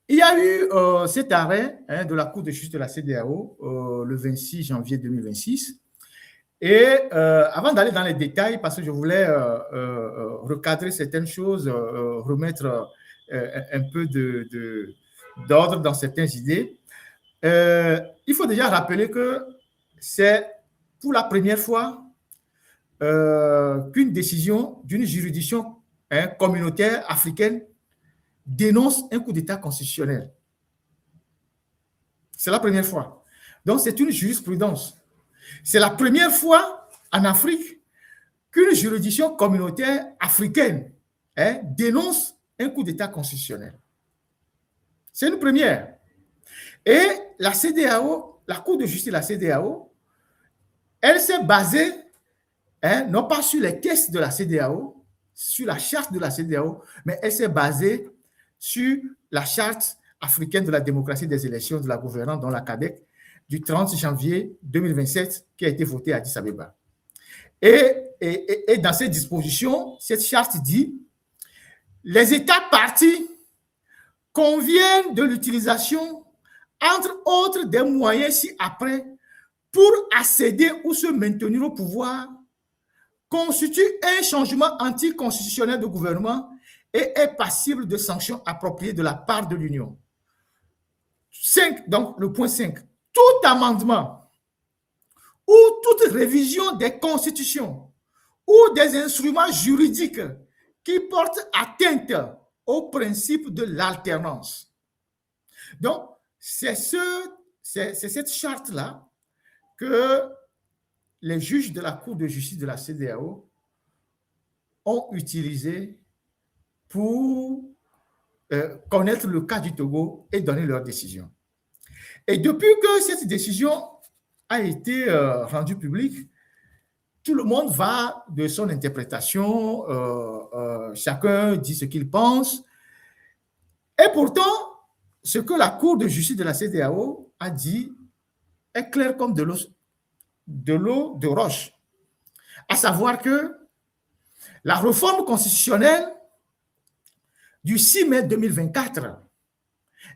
Il y a eu cet arrêt de la Cour de justice de la CEDEAO le 26 janvier 2026. Et avant d'aller dans les détails, parce que je voulais recadrer certaines choses, remettre un peu d'ordre dans certaines idées, il faut déjà rappeler que c'est pour la première fois qu'une décision d'une juridiction communautaire africaine dénonce un coup d'État constitutionnel. C'est la première fois. Donc, c'est une jurisprudence. C'est la première fois en Afrique qu'une juridiction communautaire africaine dénonce un coup d'État constitutionnel. C'est une première. Et la CEDEAO, la Cour de justice de la CEDEAO, elle s'est basée non pas sur les textes de la CEDEAO, sur la charte de la CEDEAO, mais elle s'est basée sur la charte africaine de la démocratie des élections de la gouvernance, dont la CADEC, du 30 janvier 2027, qui a été votée à Addis Abeba. Et dans cette disposition, cette charte dit « Les États partis conviennent de l'utilisation, entre autres, des moyens ci-après pour accéder ou se maintenir au pouvoir, constitue un changement anticonstitutionnel de gouvernement et est passible de sanctions appropriées de la part de l'Union. » 5, donc le point 5. Tout amendement ou toute révision des constitutions ou des instruments juridiques qui portent atteinte au principe de l'alternance. Donc, c'est cette charte-là que les juges de la Cour de justice de la CEDEAO ont utilisée pour connaître le cas du Togo et donner leur décision. Et depuis que cette décision a été rendue publique, tout le monde va de son interprétation, chacun dit ce qu'il pense. Et pourtant, ce que la Cour de justice de la CEDEAO a dit est clair comme de l'eau de roche. À savoir que la réforme constitutionnelle du 6 mai 2024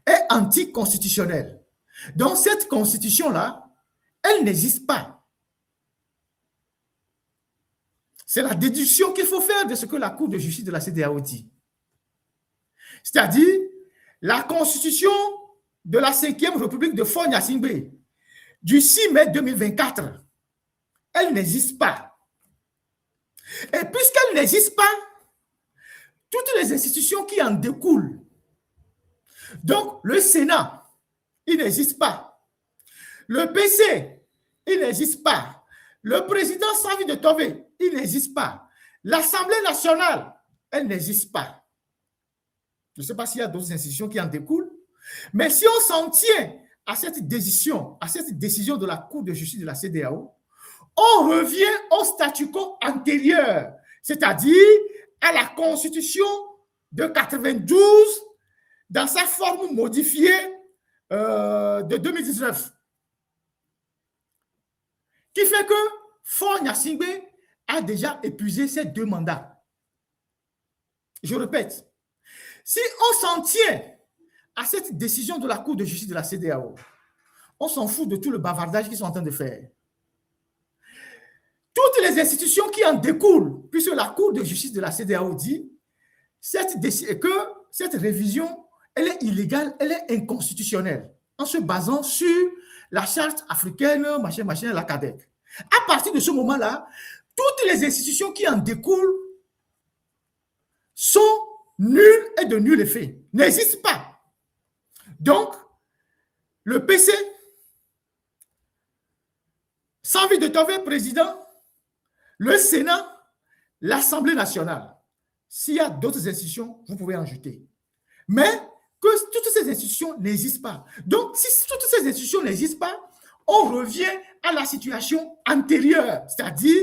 est anticonstitutionnelle. Donc, cette constitution-là, elle n'existe pas. C'est la déduction qu'il faut faire de ce que la Cour de justice de la CEDEAO dit. C'est-à-dire, la constitution de la 5e République de Faure Gnassingbé du 6 mai 2024, elle n'existe pas. Et puisqu'elle n'existe pas, toutes les institutions qui en découlent, donc le Sénat, il n'existe pas. Le PC, il n'existe pas. Le président Savi de Tové, il n'existe pas. L'Assemblée nationale, elle n'existe pas. Je ne sais pas s'il y a d'autres institutions qui en découlent, mais si on s'en tient à cette décision de la Cour de justice de la CEDEAO, on revient au statu quo antérieur, c'est-à-dire à la Constitution de 92 dans sa forme modifiée de 2019. Qui fait que Faure Gnassingbé a déjà épuisé ses 2 mandats. Je répète, si on s'en tient à cette décision de la Cour de justice de la CEDEAO, on s'en fout de tout le bavardage qu'ils sont en train de faire. Toutes les institutions qui en découlent, puisque la Cour de justice de la CEDEAO dit que cette révision, elle est illégale, elle est inconstitutionnelle, en se basant sur la charte africaine, la CADEC. À partir de ce moment-là, toutes les institutions qui en découlent sont nulles et de nul effet, n'existent pas. Donc, le PC, Savi de Tové, président, le Sénat, l'Assemblée nationale. S'il y a d'autres institutions, vous pouvez en jeter. Mais que toutes ces institutions n'existent pas. Donc, si toutes ces institutions n'existent pas, on revient à la situation antérieure, c'est-à-dire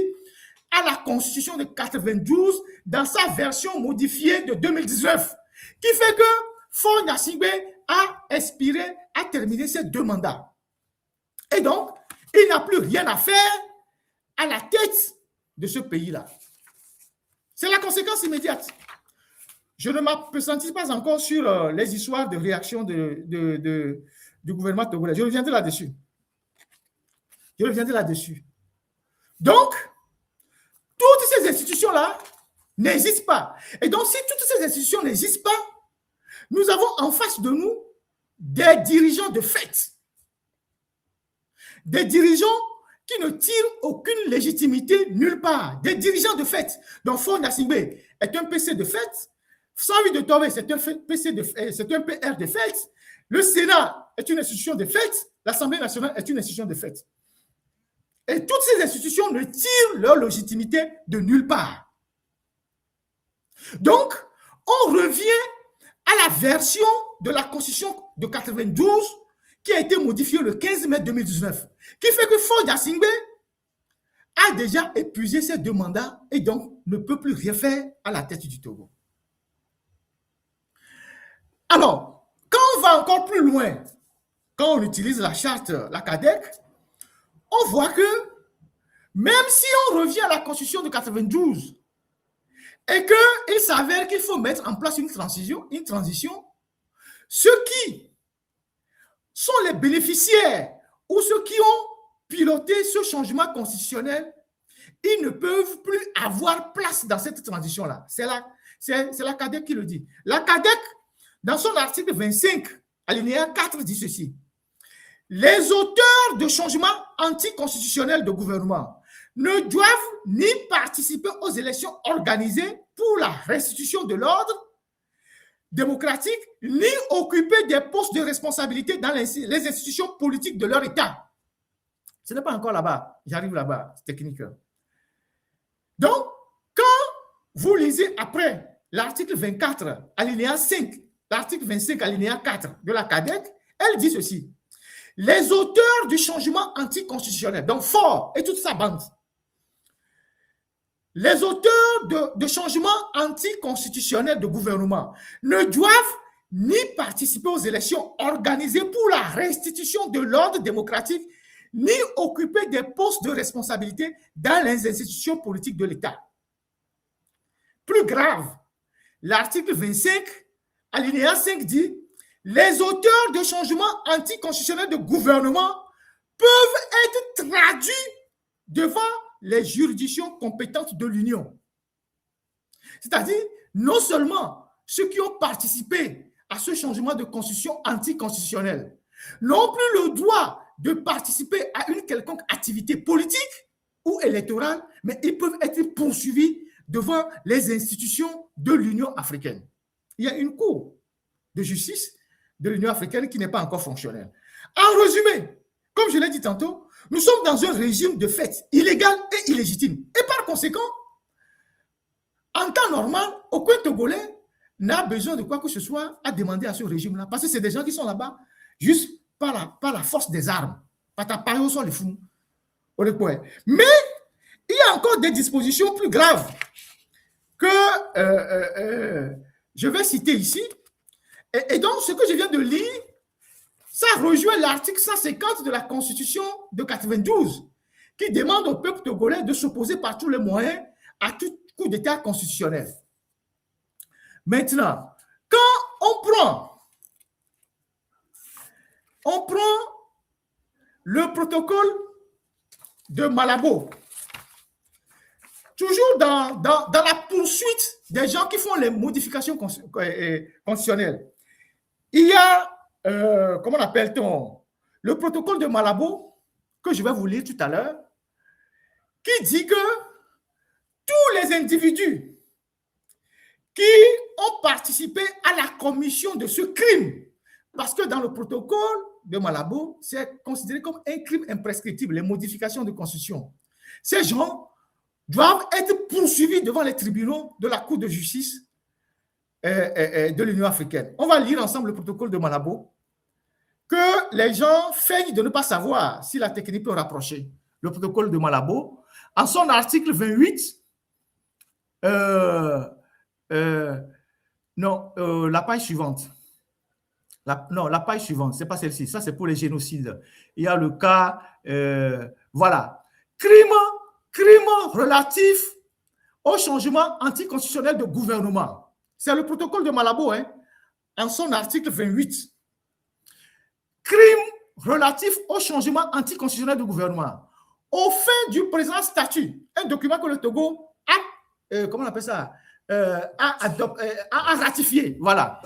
à la Constitution de 92 dans sa version modifiée de 2019, qui fait que Faure Gnassingbé a expiré, a terminé ses 2 mandats. Et donc, il n'a plus rien à faire à la tête de ce pays-là. C'est la conséquence immédiate. je ne m'appesantis pas encore sur les histoires de réaction du gouvernement togolais. Je reviendrai là-dessus. Donc, toutes ces institutions-là n'existent pas. Et donc, si toutes ces institutions n'existent pas, nous avons en face de nous des dirigeants de fait. Des dirigeants qui ne tirent aucune légitimité nulle part. Des dirigeants de fait. Donc, Faure Gnassingbé est un PC de fait. Saint-Louis de Torbé, c'est un PR de fait. Le Sénat est une institution de fait. L'Assemblée nationale est une institution de fait. Et toutes ces institutions ne tirent leur légitimité de nulle part. Donc, on revient à la version de la Constitution de 92 qui a été modifiée le 15 mai 2019, qui fait que Faure Gnassingbé a déjà épuisé ses 2 mandats et donc ne peut plus rien faire à la tête du Togo. Alors, quand on va encore plus loin, quand on utilise la charte, la CADEC, on voit que même si on revient à la Constitution de 92 et qu'il s'avère qu'il faut mettre en place une transition, ceux qui sont les bénéficiaires ou ceux qui ont piloté ce changement constitutionnel, ils ne peuvent plus avoir place dans cette transition-là. C'est la CADEC qui le dit. La CADEC, dans son article 25, alinéa 4, dit ceci. Les auteurs de changements anticonstitutionnels de gouvernement ne doivent ni participer aux élections organisées pour la restitution de l'ordre démocratique, ni occuper des postes de responsabilité dans les institutions politiques de leur État. Ce n'est pas encore là-bas. J'arrive là-bas, c'est technique. Donc, quand vous lisez après l'article 24, alinéa 5, l'article 25, alinéa 4 de la CADEC, elle dit ceci. Les auteurs du changement anticonstitutionnel, donc Faure et toute sa bande, les auteurs de changements anticonstitutionnels de gouvernement ne doivent ni participer aux élections organisées pour la restitution de l'ordre démocratique, ni occuper des postes de responsabilité dans les institutions politiques de l'État. Plus grave, l'article 25, alinéa 5 dit « Les auteurs de changements anticonstitutionnels de gouvernement peuvent être traduits devant les juridictions compétentes de l'Union. » C'est-à-dire, non seulement ceux qui ont participé à ce changement de constitution anticonstitutionnelle n'ont plus le droit de participer à une quelconque activité politique ou électorale, mais ils peuvent être poursuivis devant les institutions de l'Union africaine. Il y a une cour de justice de l'Union africaine qui n'est pas encore fonctionnelle. En résumé, comme je l'ai dit tantôt, nous sommes dans un régime de fait illégal et illégitime. Et par conséquent, en temps normal, aucun Togolais n'a besoin de quoi que ce soit à demander à ce régime-là, parce que c'est des gens qui sont là-bas juste par la force des armes. Mais il y a encore des dispositions plus graves que je vais citer ici. Et donc, ce que je viens de lire, ça rejoint l'article 150 de la Constitution de 92, qui demande au peuple togolais de s'opposer par tous les moyens à tout coup d'État constitutionnel. Maintenant, quand on prend le protocole de Malabo, toujours dans la poursuite des gens qui font les modifications constitutionnelles, il y a, comment appelle-t-on, le protocole de Malabo, que je vais vous lire tout à l'heure, qui dit que tous les individus qui ont participé à la commission de ce crime, parce que dans le protocole de Malabo, c'est considéré comme un crime imprescriptible, les modifications de constitution. Ces gens doivent être poursuivis devant les tribunaux de la Cour de justice de l'Union africaine. On va lire ensemble le protocole de Malabo, que les gens feignent de ne pas savoir si la technique peut rapprocher. Le protocole de Malabo, en son article 28, la page suivante. La page suivante, ce n'est pas celle-ci. Ça, c'est pour les génocides. Il y a le cas, voilà. Crime relatif au changement anticonstitutionnel de gouvernement. C'est le protocole de Malabo, hein, en son article 28. Crime relatif au changement anticonstitutionnel du gouvernement. Au fin du présent statut, un document que le Togo a, comment on appelle ça, a ratifié. Voilà.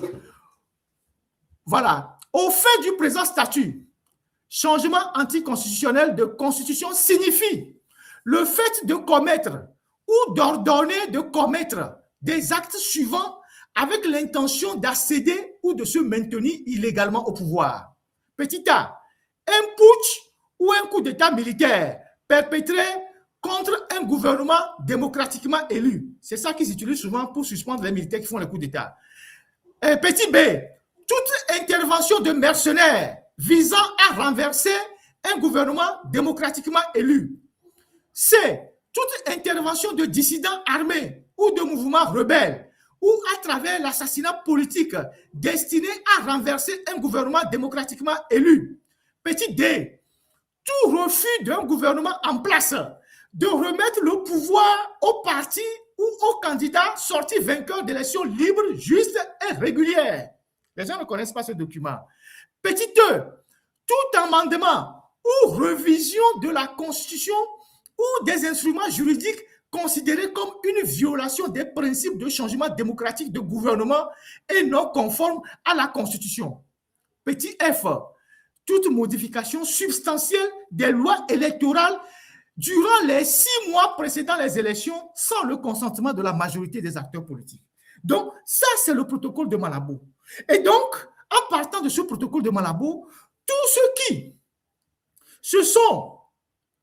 Voilà. Au fin du présent statut, changement anticonstitutionnel de constitution signifie le fait de commettre ou d'ordonner de commettre des actes suivants avec l'intention d'accéder ou de se maintenir illégalement au pouvoir. Petit a, un putsch ou un coup d'état militaire perpétré contre un gouvernement démocratiquement élu. C'est ça qu'ils utilisent souvent pour suspendre les militaires qui font les coups d'état. Petit b, toute intervention de mercenaires visant à renverser un gouvernement démocratiquement élu. C, toute intervention de dissidents armés ou de mouvements rebelles ou à travers l'assassinat politique destiné à renverser un gouvernement démocratiquement élu. Petit d, tout refus d'un gouvernement en place de remettre le pouvoir au parti ou au candidat sorti vainqueur d'élections libres, justes et régulières. Les gens ne connaissent pas ce document. Petit e, tout amendement ou révision de la Constitution ou des instruments juridiques considérés comme une violation des principes de changement démocratique de gouvernement et non conformes à la Constitution. Petit f, toute modification substantielle des lois électorales durant les 6 mois précédant les élections sans le consentement de la majorité des acteurs politiques. Donc, ça, c'est le protocole de Malabo. Et donc, en partant de ce protocole de Malabo, tous ceux qui se sont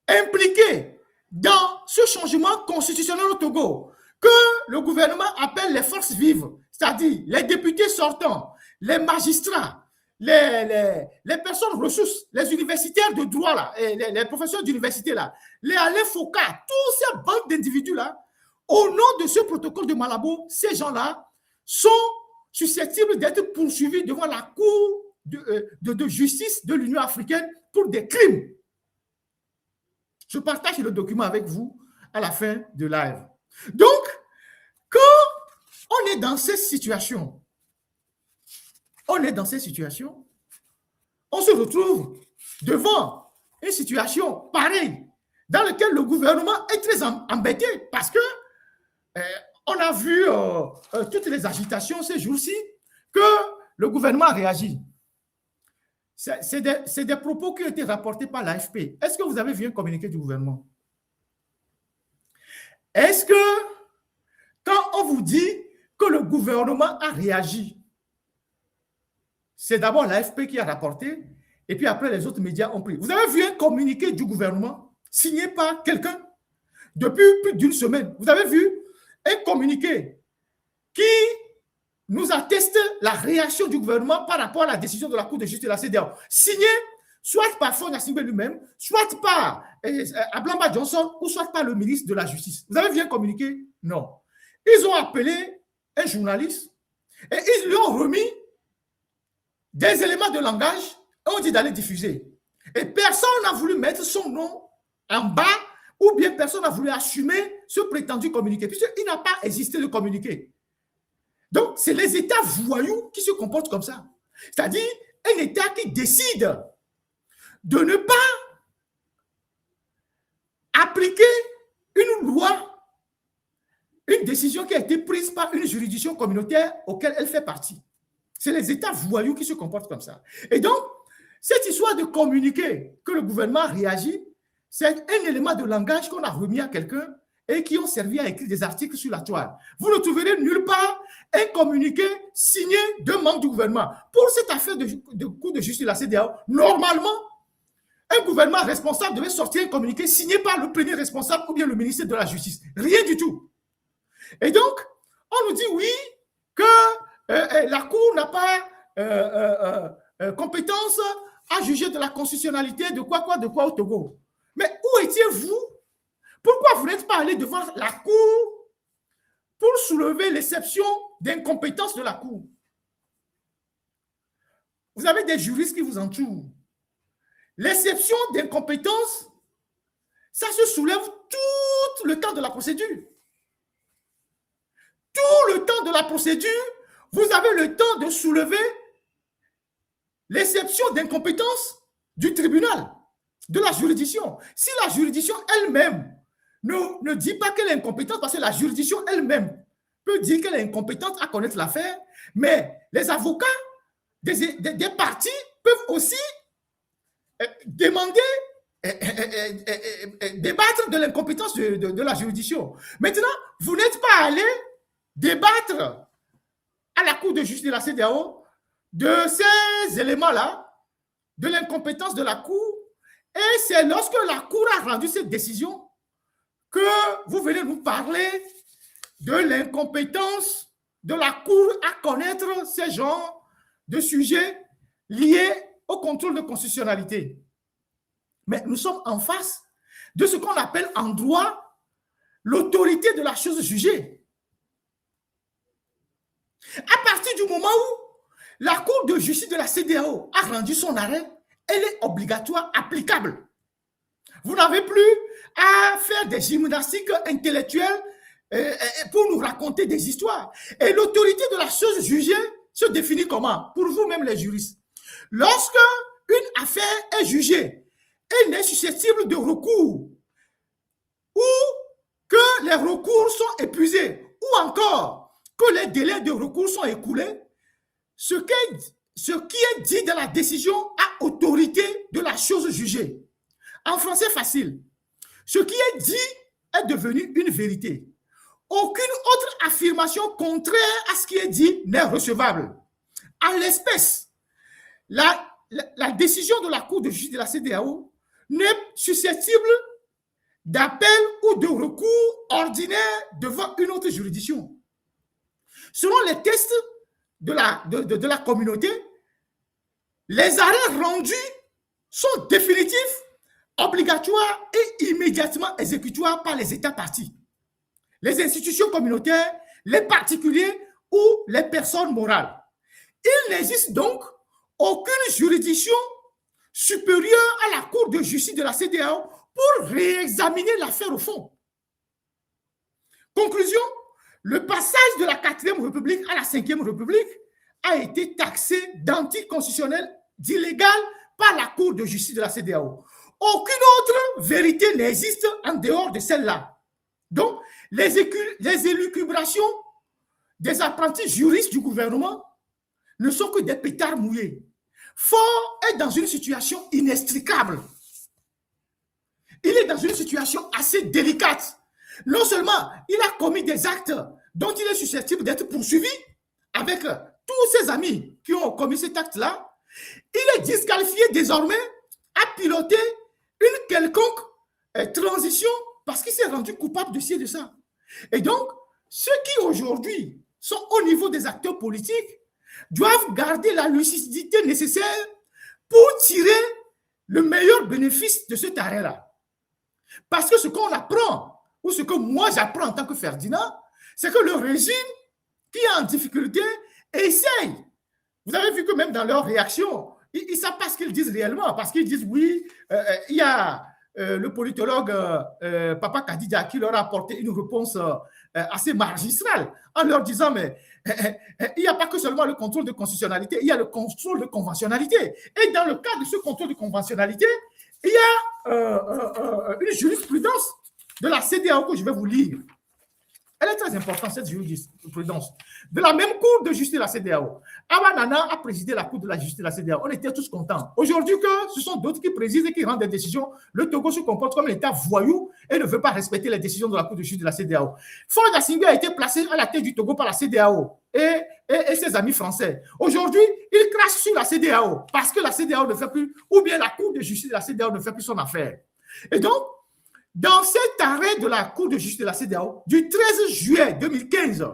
impliqués dans ce changement constitutionnel au Togo, que le gouvernement appelle les forces vives, c'est-à-dire les députés sortants, les magistrats, les personnes ressources, les universitaires de droit, là, les professeurs d'université, là, les Alain Foucault, tous ces bandes d'individus-là, au nom de ce protocole de Malabo, ces gens-là sont susceptibles d'être poursuivis devant la Cour de justice de l'Union africaine pour des crimes. Je partage le document avec vous à la fin de live. Donc, quand on est dans cette situation, on se retrouve devant une situation pareille dans laquelle le gouvernement est très embêté parce que on a vu toutes les agitations ces jours-ci que le gouvernement a réagi. C'est des propos qui ont été rapportés par l'AFP. Est-ce que vous avez vu un communiqué du gouvernement? Est-ce que quand on vous dit que le gouvernement a réagi, c'est d'abord l'AFP qui a rapporté et puis après les autres médias ont pris. Vous avez vu un communiqué du gouvernement signé par quelqu'un depuis plus d'une semaine? Vous avez vu un communiqué qui nous atteste la réaction du gouvernement par rapport à la décision de la Cour de justice de la CEDEAO, signé soit par Faure Gnassingbé lui-même, soit par Ablamba Johnson, ou soit par le ministre de la Justice. Vous avez vu un communiqué? Non. Ils ont appelé un journaliste et ils lui ont remis des éléments de langage et ont dit d'aller diffuser. Et personne n'a voulu mettre son nom en bas ou bien personne n'a voulu assumer ce prétendu communiqué, puisqu'il n'a pas existé de communiqué. Donc, c'est les États voyous qui se comportent comme ça. C'est-à-dire un État qui décide de ne pas appliquer une loi, une décision qui a été prise par une juridiction communautaire auquel elle fait partie. C'est les États voyous qui se comportent comme ça. Et donc, cette histoire de communiquer que le gouvernement a réagi, c'est un élément de langage qu'on a remis à quelqu'un et qui ont servi à écrire des articles sur la toile. Vous ne trouverez nulle part un communiqué signé d'un membre du gouvernement. Pour cette affaire de Cour de justice de la CEDEAO, normalement, un gouvernement responsable devait sortir un communiqué signé par le premier responsable ou bien le ministère de la Justice. Rien du tout. Et donc, on nous dit oui, que la Cour n'a pas compétence à juger de la constitutionnalité de quoi au Togo. Mais où étiez-vous? Pourquoi vous n'êtes pas allé devant la Cour pour soulever l'exception d'incompétence de la Cour? Vous avez des juristes qui vous entourent. L'exception d'incompétence, ça se soulève tout le temps de la procédure. tout le temps de la procédure, vous avez le temps de soulever l'exception d'incompétence du tribunal, de la juridiction. Si la juridiction elle-même ne dit pas qu'elle est incompétente, parce que la juridiction elle-même peut dire qu'elle est incompétente à connaître l'affaire, mais les avocats des parties peuvent aussi demander, débattre de l'incompétence de la juridiction. Maintenant, vous n'êtes pas allé débattre à la Cour de justice de la CEDEAO de ces éléments-là, de l'incompétence de la Cour, et c'est lorsque la Cour a rendu cette décision que vous venez nous parler de l'incompétence de la Cour à connaître ces genres de sujets liés au contrôle de constitutionnalité. Mais nous sommes en face de ce qu'on appelle en droit l'autorité de la chose jugée. À partir du moment où la Cour de justice de la CEDEAO a rendu son arrêt, elle est obligatoire, applicable. Vous n'avez plus à faire des gymnastiques intellectuelles pour nous raconter des histoires. Et l'autorité de la chose jugée se définit comment? Pour vous-même les juristes. Lorsque une affaire est jugée, elle n'est susceptible de recours, ou que les recours sont épuisés, ou encore que les délais de recours sont écoulés, ce qui est dit dans la décision a autorité de la chose jugée. En français facile, ce qui est dit est devenu une vérité. Aucune autre affirmation contraire à ce qui est dit n'est recevable. En l'espèce, la décision de la Cour de justice de la CEDEAO n'est susceptible d'appel ou de recours ordinaire devant une autre juridiction. Selon les tests de la communauté, les arrêts rendus sont définitifs, obligatoires et immédiatement exécutoires par les États partis, les institutions communautaires, les particuliers ou les personnes morales. Il n'existe donc aucune juridiction supérieure à la Cour de justice de la CEDEAO pour réexaminer l'affaire au fond. Conclusion, le passage de la 4e République à la 5e République a été taxé d'anticonstitutionnel, d'illégal par la Cour de justice de la CEDEAO. Aucune autre vérité n'existe en dehors de celle-là. Donc, les élucubrations des apprentis juristes du gouvernement ne sont que des pétards mouillés. Faure est dans une situation inextricable. Il est dans une situation assez délicate. Non seulement il a commis des actes dont il est susceptible d'être poursuivi avec tous ses amis qui ont commis cet acte-là, il est disqualifié désormais à piloter une quelconque transition parce qu'il s'est rendu coupable de ci et de ça. Et donc, ceux qui aujourd'hui sont au niveau des acteurs politiques doivent garder la lucidité nécessaire pour tirer le meilleur bénéfice de cet arrêt-là. Parce que ce qu'on apprend, ou ce que moi j'apprends en tant que Ferdinand, c'est que le régime qui est en difficulté essaye. Vous avez vu que même dans leur réaction, ils ne savent pas ce qu'ils disent réellement, parce qu'ils disent oui, il y a le politologue Papa Kadidja qui leur a apporté une réponse assez magistrale en leur disant mais il n'y a pas que seulement le contrôle de constitutionnalité, il y a le contrôle de conventionnalité. Et dans le cadre de ce contrôle de conventionnalité, il y a une jurisprudence de la CEDEAO que je vais vous lire. Elle est très importante, cette jurisprudence. De la même Cour de justice de la CEDEAO. Awa Nana a présidé la Cour de la justice de la CEDEAO. On était tous contents. Aujourd'hui, que ce sont d'autres qui président et qui rendent des décisions, le Togo se comporte comme un État voyou et ne veut pas respecter les décisions de la Cour de justice de la CEDEAO. Faure Gnassingbé a été placé à la tête du Togo par la CEDEAO et ses amis français. Aujourd'hui, il crache sur la CEDEAO parce que la CEDEAO ne fait plus, ou bien la Cour de justice de la CEDEAO ne fait plus son affaire. Et donc, dans cet arrêt de la Cour de justice de la CEDEAO du 13 juillet 2015,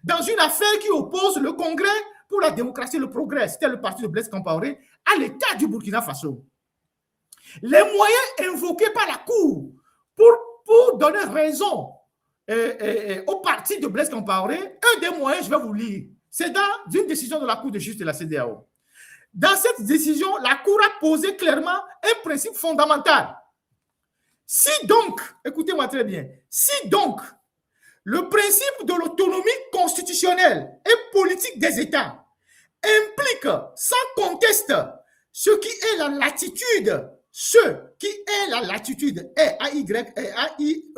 dans une affaire qui oppose le Congrès pour la démocratie et le progrès, c'était le parti de Blaise Compaoré, à l'État du Burkina Faso. Les moyens invoqués par la Cour pour donner raison au parti de Blaise Compaoré, un des moyens, je vais vous lire, c'est dans une décision de la Cour de justice de la CEDEAO. Dans cette décision, la Cour a posé clairement un principe fondamental. Si donc, écoutez-moi très bien, si donc le principe de l'autonomie constitutionnelle et politique des États implique sans conteste ce qui est la latitude, A-Y-A-I-E-N-T,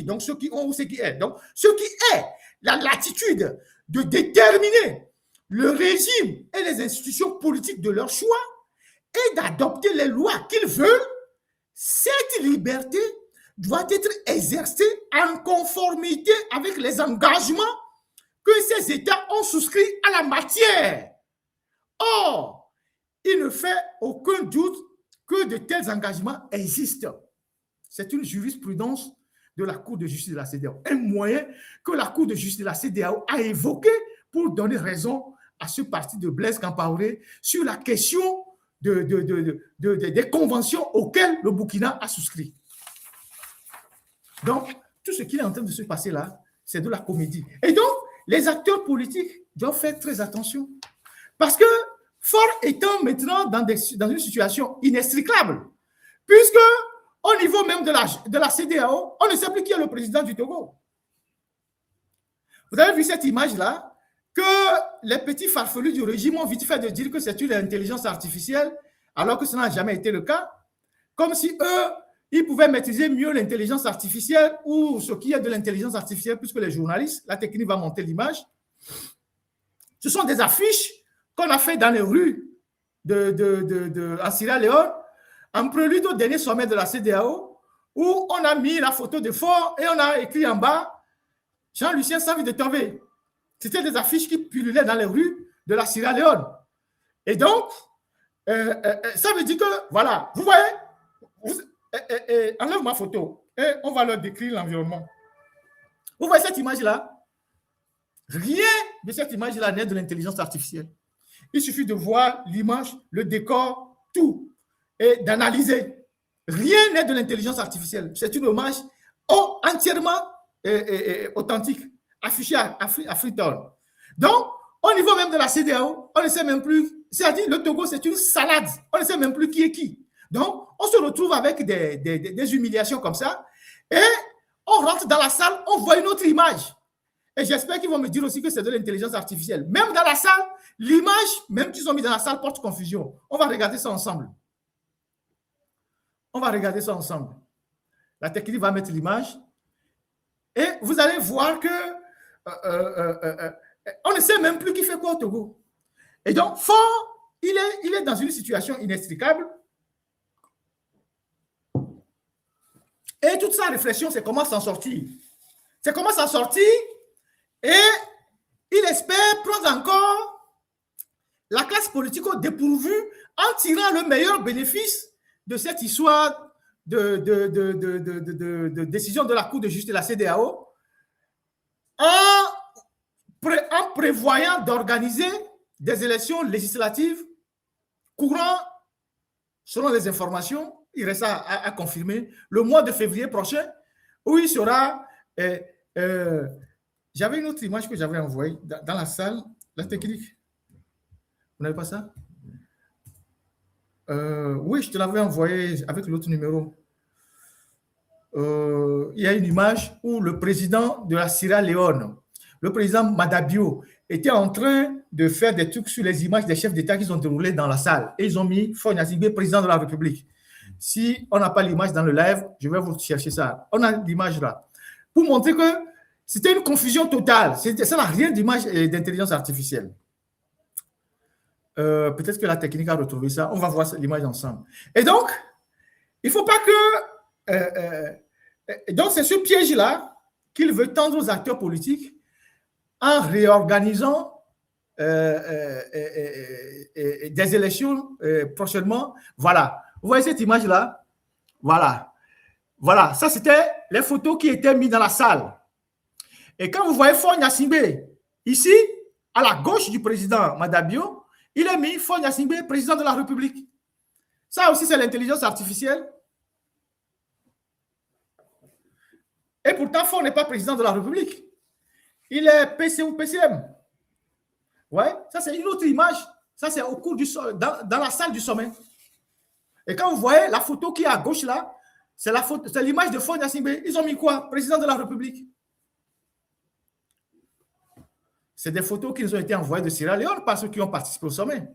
donc ce qui ont ou ce qui est, donc ce qui est la latitude de déterminer le régime et les institutions politiques de leur choix et d'adopter les lois qu'ils veulent, cette liberté doit être exercée en conformité avec les engagements que ces États ont souscrits à la matière. Or, il ne fait aucun doute que de tels engagements existent. C'est une jurisprudence de la Cour de justice de la CEDEAO, un moyen que la Cour de justice de la CEDEAO a évoqué pour donner raison à ce parti de Blaise Compaoré sur la question des conventions auxquelles le Burkina a souscrit. Donc, tout ce qui est en train de se passer là, c'est de la comédie. Et donc, les acteurs politiques doivent faire très attention. Parce que, fort étant maintenant dans une situation inextricable, puisque au niveau même de la CEDEAO, on ne sait plus qui est le président du Togo. Vous avez vu cette image-là, que les petits farfelus du régime ont vite fait de dire que c'est une intelligence artificielle, alors que ce n'a jamais été le cas. Comme si eux, ils pouvaient maîtriser mieux l'intelligence artificielle ou ce qui est de l'intelligence artificielle plus que les journalistes. La technique va monter l'image. Ce sont des affiches qu'on a fait dans les rues en Sierra Leone, en prélude au dernier sommet de la CEDEAO, où on a mis la photo de Faure et on a écrit en bas Jean-Lucien Savy de Tové. C'était des affiches qui pullulaient dans les rues de la Sierra Leone. Et donc, ça veut dire que, voilà, vous voyez, enlève ma photo et on va leur décrire l'environnement. Vous voyez cette image-là? Rien de cette image-là n'est de l'intelligence artificielle. Il suffit de voir l'image, le décor, tout, et d'analyser. Rien n'est de l'intelligence artificielle. C'est une image entièrement authentique, affichée à Freetown. Donc, au niveau même de la CEDEAO, on ne sait même plus, c'est-à-dire le Togo, c'est une salade. On ne sait même plus qui est qui. Donc, on se retrouve avec des humiliations comme ça et on rentre dans la salle, on voit une autre image. Et j'espère qu'ils vont me dire aussi que c'est de l'intelligence artificielle. Même dans la salle, l'image, même qu'ils ont mis dans la salle, porte confusion. On va regarder ça ensemble. On va regarder ça ensemble. La technique va mettre l'image et vous allez voir que on ne sait même plus qui fait quoi au Togo. Et donc, Faure, il est dans une situation inextricable. Et toute sa réflexion, c'est comment s'en sortir. C'est comment s'en sortir et il espère prendre encore la classe politique au dépourvu en tirant le meilleur bénéfice de cette histoire de décision de la Cour de justice de la CEDEAO en prévoyant d'organiser des élections législatives courant, selon les informations, il reste à confirmer, le mois de février prochain, où il sera... j'avais une autre image que j'avais envoyée dans la salle, la technique. Vous n'avez pas ça? Oui, je te l'avais envoyé avec l'autre numéro. Il y a une image où le président de la Sierra Leone, le président Madabio, était en train de faire des trucs sur les images des chefs d'État qui sont déroulés dans la salle. Et ils ont mis Faure Gnassingbé, président de la République. Si on n'a pas l'image dans le live, je vais vous chercher ça. On a l'image là. Pour montrer que c'était une confusion totale. Ça n'a rien d'image d'intelligence artificielle. Peut-être que la technique a retrouvé ça. On va voir l'image ensemble. Et donc, il ne faut pas que... donc, c'est ce piège-là qu'il veut tendre aux acteurs politiques en réorganisant des élections prochainement. Voilà. Vous voyez cette image-là? Voilà. Voilà. Ça, c'était les photos qui étaient mises dans la salle. Et quand vous voyez Faure Gnassingbé, ici, à la gauche du président Madabio, il est mis Faure Gnassingbé, président de la République. Ça aussi, c'est l'intelligence artificielle. Et pourtant, Faure n'est pas président de la République. Il est PC ou PCM. Ouais, ça, c'est une autre image. Ça, c'est au cours dans la salle du sommet. Et quand vous voyez la photo qui est à gauche là, c'est l'image de Faure Gnassingbé. Ils ont mis quoi? Président de la République. C'est des photos qui nous ont été envoyées de Sierra Leone par ceux qui ont participé au sommet.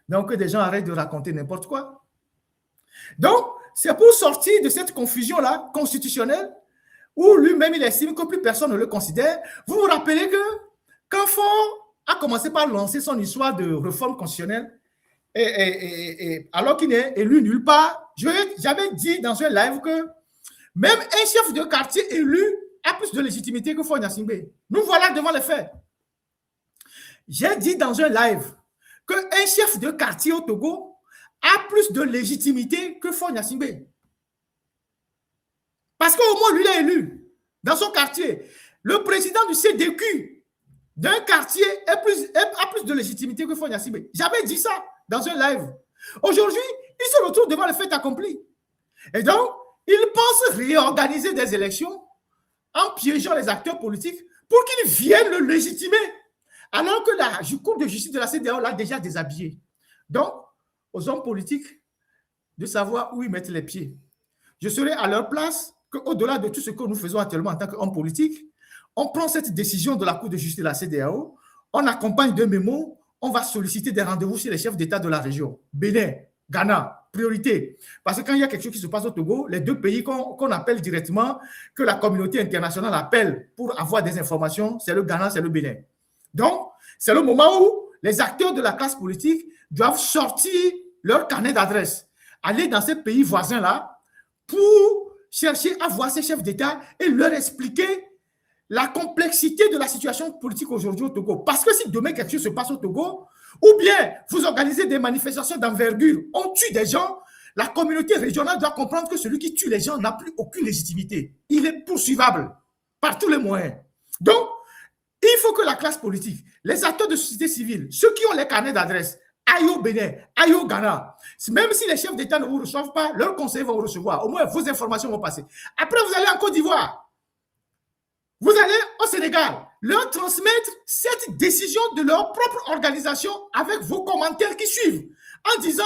Donc, que des gens arrêtent de raconter n'importe quoi. Donc, c'est pour sortir de cette confusion-là constitutionnelle où lui-même, il estime que plus personne ne le considère. Vous vous rappelez que quand Faure a commencé par lancer son histoire de réforme constitutionnelle, alors qu'il n'est élu nulle part, j'avais dit dans un live que même un chef de quartier élu a plus de légitimité que Faure Gnassingbé. Nous voilà devant les faits. J'ai dit dans un live qu'un chef de quartier au Togo a plus de légitimité que Faure Gnassingbé. Parce qu'au moins, lui, il est élu dans son quartier. Le président du CDQ d'un quartier a plus de légitimité que Faure Gnassingbé. J'avais dit ça dans un live. Aujourd'hui, il se retrouve devant le fait accompli. Et donc, il pense réorganiser des élections en piégeant les acteurs politiques pour qu'ils viennent le légitimer. Alors que la Cour de justice de la CEDEAO l'a déjà déshabillé. Donc, aux hommes politiques de savoir où ils mettent les pieds. Je serai à leur place qu'au-delà de tout ce que nous faisons actuellement en tant qu'hommes politiques, on prend cette décision de la Cour de justice de la CEDEAO, on accompagne de mémos, on va solliciter des rendez-vous chez les chefs d'État de la région. Bénin, Ghana, priorité. Parce que quand il y a quelque chose qui se passe au Togo, les deux pays qu'on appelle directement, que la communauté internationale appelle pour avoir des informations, c'est le Ghana, c'est le Bénin. Donc, c'est le moment où les acteurs de la classe politique doivent sortir leur carnet d'adresse, aller dans ces pays voisins-là pour chercher à voir ces chefs d'État et leur expliquer la complexité de la situation politique aujourd'hui au Togo. Parce que si demain quelque chose se passe au Togo, ou bien vous organisez des manifestations d'envergure, on tue des gens, la communauté régionale doit comprendre que celui qui tue les gens n'a plus aucune légitimité. Il est poursuivable par tous les moyens. Donc, il faut que la classe politique, les acteurs de société civile, ceux qui ont les carnets d'adresse, aillent au Bénin, aillent au Ghana. Même si les chefs d'État ne vous reçoivent pas, leurs conseillers vont vous recevoir. Au moins, vos informations vont passer. Après, vous allez en Côte d'Ivoire. Vous allez au Sénégal, leur transmettre cette décision de leur propre organisation avec vos commentaires qui suivent, en disant,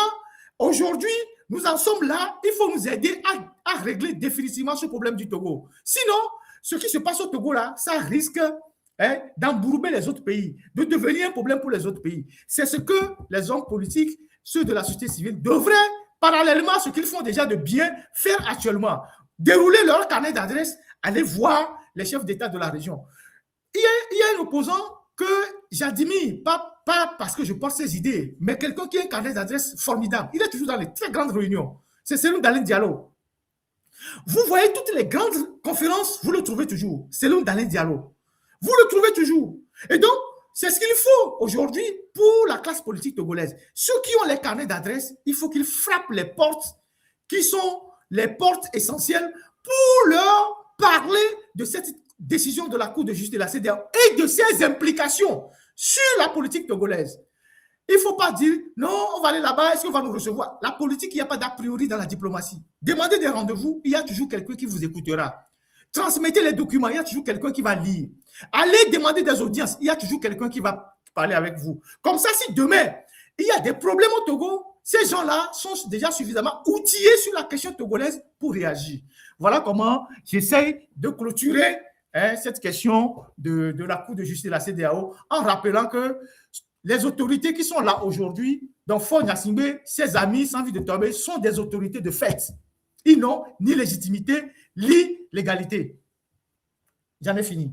aujourd'hui, nous en sommes là, il faut nous aider à régler définitivement ce problème du Togo. Sinon, ce qui se passe au Togo, là, ça risque d'embourber les autres pays, de devenir un problème pour les autres pays. C'est ce que les hommes politiques, ceux de la société civile, devraient, parallèlement à ce qu'ils font déjà de bien, faire actuellement. Dérouler leur carnet d'adresse, aller voir les chefs d'État de la région. Il y a un opposant que j'admire, pas parce que je porte ses idées, mais quelqu'un qui a un carnet d'adresse formidable. Il est toujours dans les très grandes réunions. C'est Seloun Dalein Diallo. Vous voyez toutes les grandes conférences, vous le trouvez toujours. Seloun Dalein Diallo. Vous le trouvez toujours. Et donc, c'est ce qu'il faut aujourd'hui pour la classe politique togolaise. Ceux qui ont les carnets d'adresse, il faut qu'ils frappent les portes qui sont les portes essentielles pour leur parler de cette décision de la Cour de justice de la CEDEAO et de ses implications sur la politique togolaise. Il ne faut pas dire, non, on va aller là-bas, est-ce qu'on va nous recevoir? La politique, il n'y a pas d'a priori dans la diplomatie. Demandez des rendez-vous, il y a toujours quelqu'un qui vous écoutera. Transmettez les documents, il y a toujours quelqu'un qui va lire. Allez demander des audiences, il y a toujours quelqu'un qui va parler avec vous. Comme ça, si demain, il y a des problèmes au Togo, ces gens-là sont déjà suffisamment outillés sur la question togolaise pour réagir. Voilà comment j'essaye de clôturer cette question de la Cour de justice de la CEDEAO en rappelant que les autorités qui sont là aujourd'hui, dont Faure Gnassingbé, ses amis, sans vie de tomber, sont des autorités de fait. Ils n'ont ni légitimité, ni légalité. J'en ai fini.